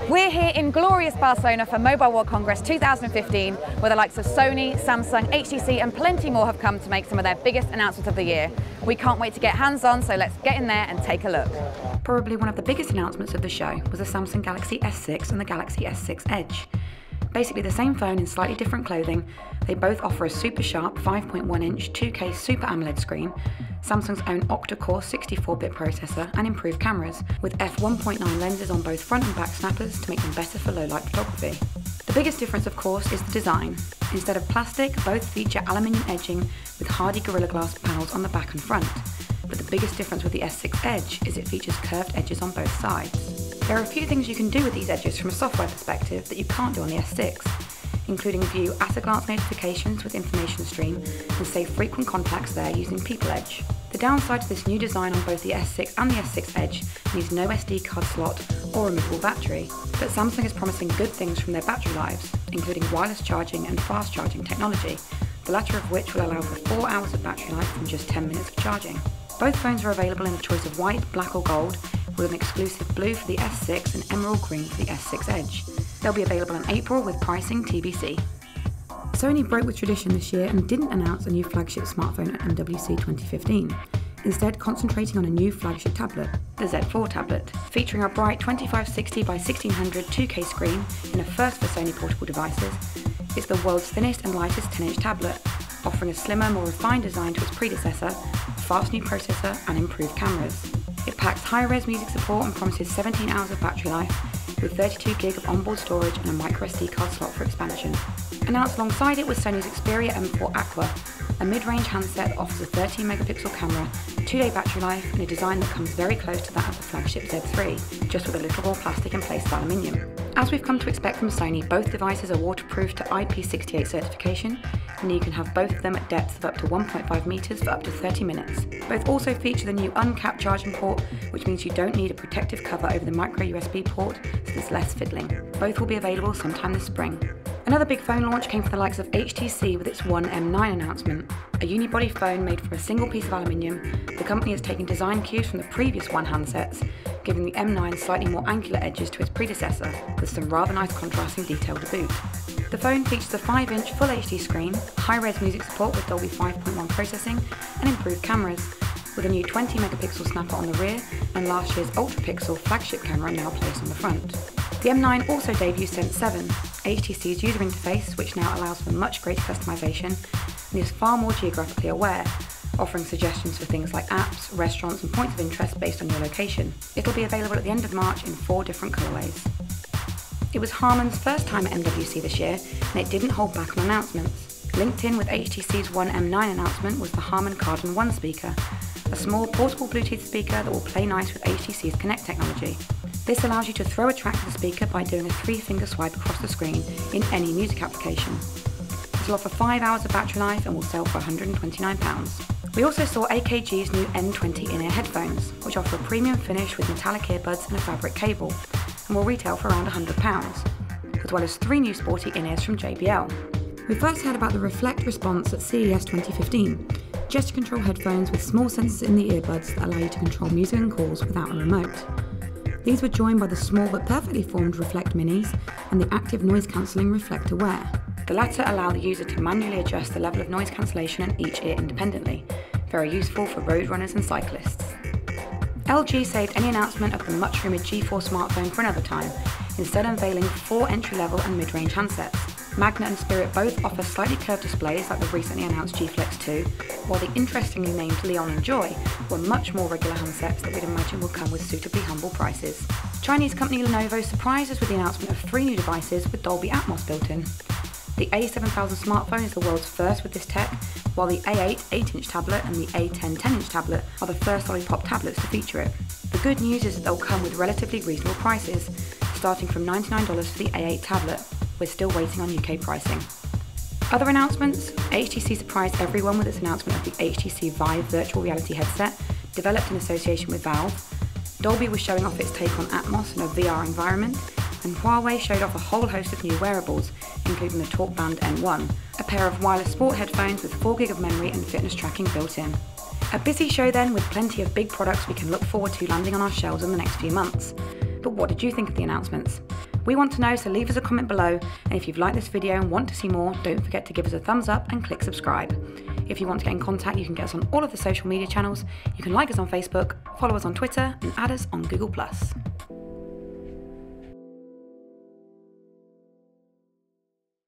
We're here in glorious Barcelona for Mobile World Congress 2015, where the likes of Sony, Samsung, HTC and plenty more have come to make some of their biggest announcements of the year. We can't wait to get hands-on, so let's get in there and take a look. Probably one of the biggest announcements of the show was the Samsung Galaxy S6 and the Galaxy S6 Edge. Basically the same phone in slightly different clothing, they both offer a super sharp 5.1-inch 2K Super AMOLED screen, Samsung's own octa-core 64-bit processor and improved cameras, with f1.9 lenses on both front and back snappers to make them better for low-light photography. The biggest difference, of course, is the design. Instead of plastic, both feature aluminium edging with hardy Gorilla Glass panels on the back and front. But the biggest difference with the S6 Edge is it features curved edges on both sides. There are a few things you can do with these edges from a software perspective that you can't do on the S6, including view at-a-glance notifications with information stream and save frequent contacts there using People Edge. The downside to this new design on both the S6 and the S6 Edge needs no SD card slot or removable battery, but Samsung is promising good things from their battery lives, including wireless charging and fast charging technology, the latter of which will allow for 4 hours of battery life from just 10 minutes of charging. Both phones are available in a choice of white, black or gold, with an exclusive blue for the S6 and emerald green for the S6 Edge. They'll be available in April with pricing TBC. Sony broke with tradition this year and didn't announce a new flagship smartphone at MWC 2015, instead concentrating on a new flagship tablet, the Z4 tablet, featuring a bright 2560 by 1600 2K screen in a first for Sony portable devices. It's the world's thinnest and lightest 10-inch tablet, offering a slimmer, more refined design to its predecessor, a fast new processor and improved cameras. It packs high-res music support and promises 17 hours of battery life, with 32 gig of onboard storage and a microSD card slot for expansion. Announced alongside it was Sony's Xperia M4 Aqua, a mid-range handset that offers a 13-megapixel camera, 2-day battery life and a design that comes very close to that of the flagship Z3, just with a little more plastic in place of aluminium. As we've come to expect from Sony, both devices are waterproof to IP68 certification, and you can have both of them at depths of up to 1.5 meters for up to 30 minutes. Both also feature the new uncapped charging port, which means you don't need a protective cover over the micro USB port, so there's less fiddling. Both will be available sometime this spring. Another big phone launch came from the likes of HTC with its One M9 announcement. A unibody phone made from a single piece of aluminium, the company has taken design cues from the previous One handsets, giving the M9 slightly more angular edges to its predecessor, with some rather nice contrasting detail to boot. The phone features a 5-inch Full HD screen, high-res music support with Dolby 5.1 processing, and improved cameras, with a new 20-megapixel snapper on the rear and last year's ultra-pixel flagship camera now placed on the front. The M9 also debuts Sense 7, HTC's user interface, which now allows for much greater customization and is far more geographically aware, offering suggestions for things like apps, restaurants and points of interest based on your location. It'll be available at the end of March in 4 different colourways. It was Harman's first time at MWC this year, and it didn't hold back on announcements. Linked in with HTC's One M9 announcement was the Harman Kardon 1 speaker, a small portable Bluetooth speaker that will play nice with HTC's Connect technology. This allows you to throw a track to the speaker by doing a 3-finger swipe across the screen in any music application. This will offer 5 hours of battery life and will sell for £129. We also saw AKG's new N20 in-ear headphones, which offer a premium finish with metallic earbuds and a fabric cable, and will retail for around £100, as well as 3 new sporty in-ears from JBL. We first heard about the Reflect response at CES 2015, gesture control headphones with small sensors in the earbuds that allow you to control music and calls without a remote. These were joined by the small but perfectly formed Reflect Minis and the active noise cancelling Reflect Aware. The latter allow the user to manually adjust the level of noise cancellation in each ear independently, very useful for road runners and cyclists. LG saved any announcement of the much-rumoured G4 smartphone for another time, instead unveiling 4 entry-level and mid-range handsets. Magna and Spirit both offer slightly curved displays like the recently announced G Flex 2, while the interestingly named Leon and Joy were much more regular handsets that we'd imagine will come with suitably humble prices. Chinese company Lenovo surprised us with the announcement of 3 new devices with Dolby Atmos built in. The A7000 smartphone is the world's first with this tech, while the A8 8-inch tablet and the A10 10-inch tablet are the first Lollipop tablets to feature it. The good news is that they'll come with relatively reasonable prices, starting from $99 for the A8 tablet. We're still waiting on UK pricing. Other announcements: HTC surprised everyone with its announcement of the HTC Vive virtual reality headset, developed in association with Valve. Dolby was showing off its take on Atmos in a VR environment, and Huawei showed off a whole host of new wearables, including the TalkBand N1, a pair of wireless sport headphones with 4 gig of memory and fitness tracking built in. A busy show then, with plenty of big products we can look forward to landing on our shelves in the next few months. But what did you think of the announcements? We want to know, so leave us a comment below, and if you've liked this video and want to see more, don't forget to give us a thumbs up and click subscribe. If you want to get in contact, you can get us on all of the social media channels. You can like us on Facebook, follow us on Twitter, and add us on Google+.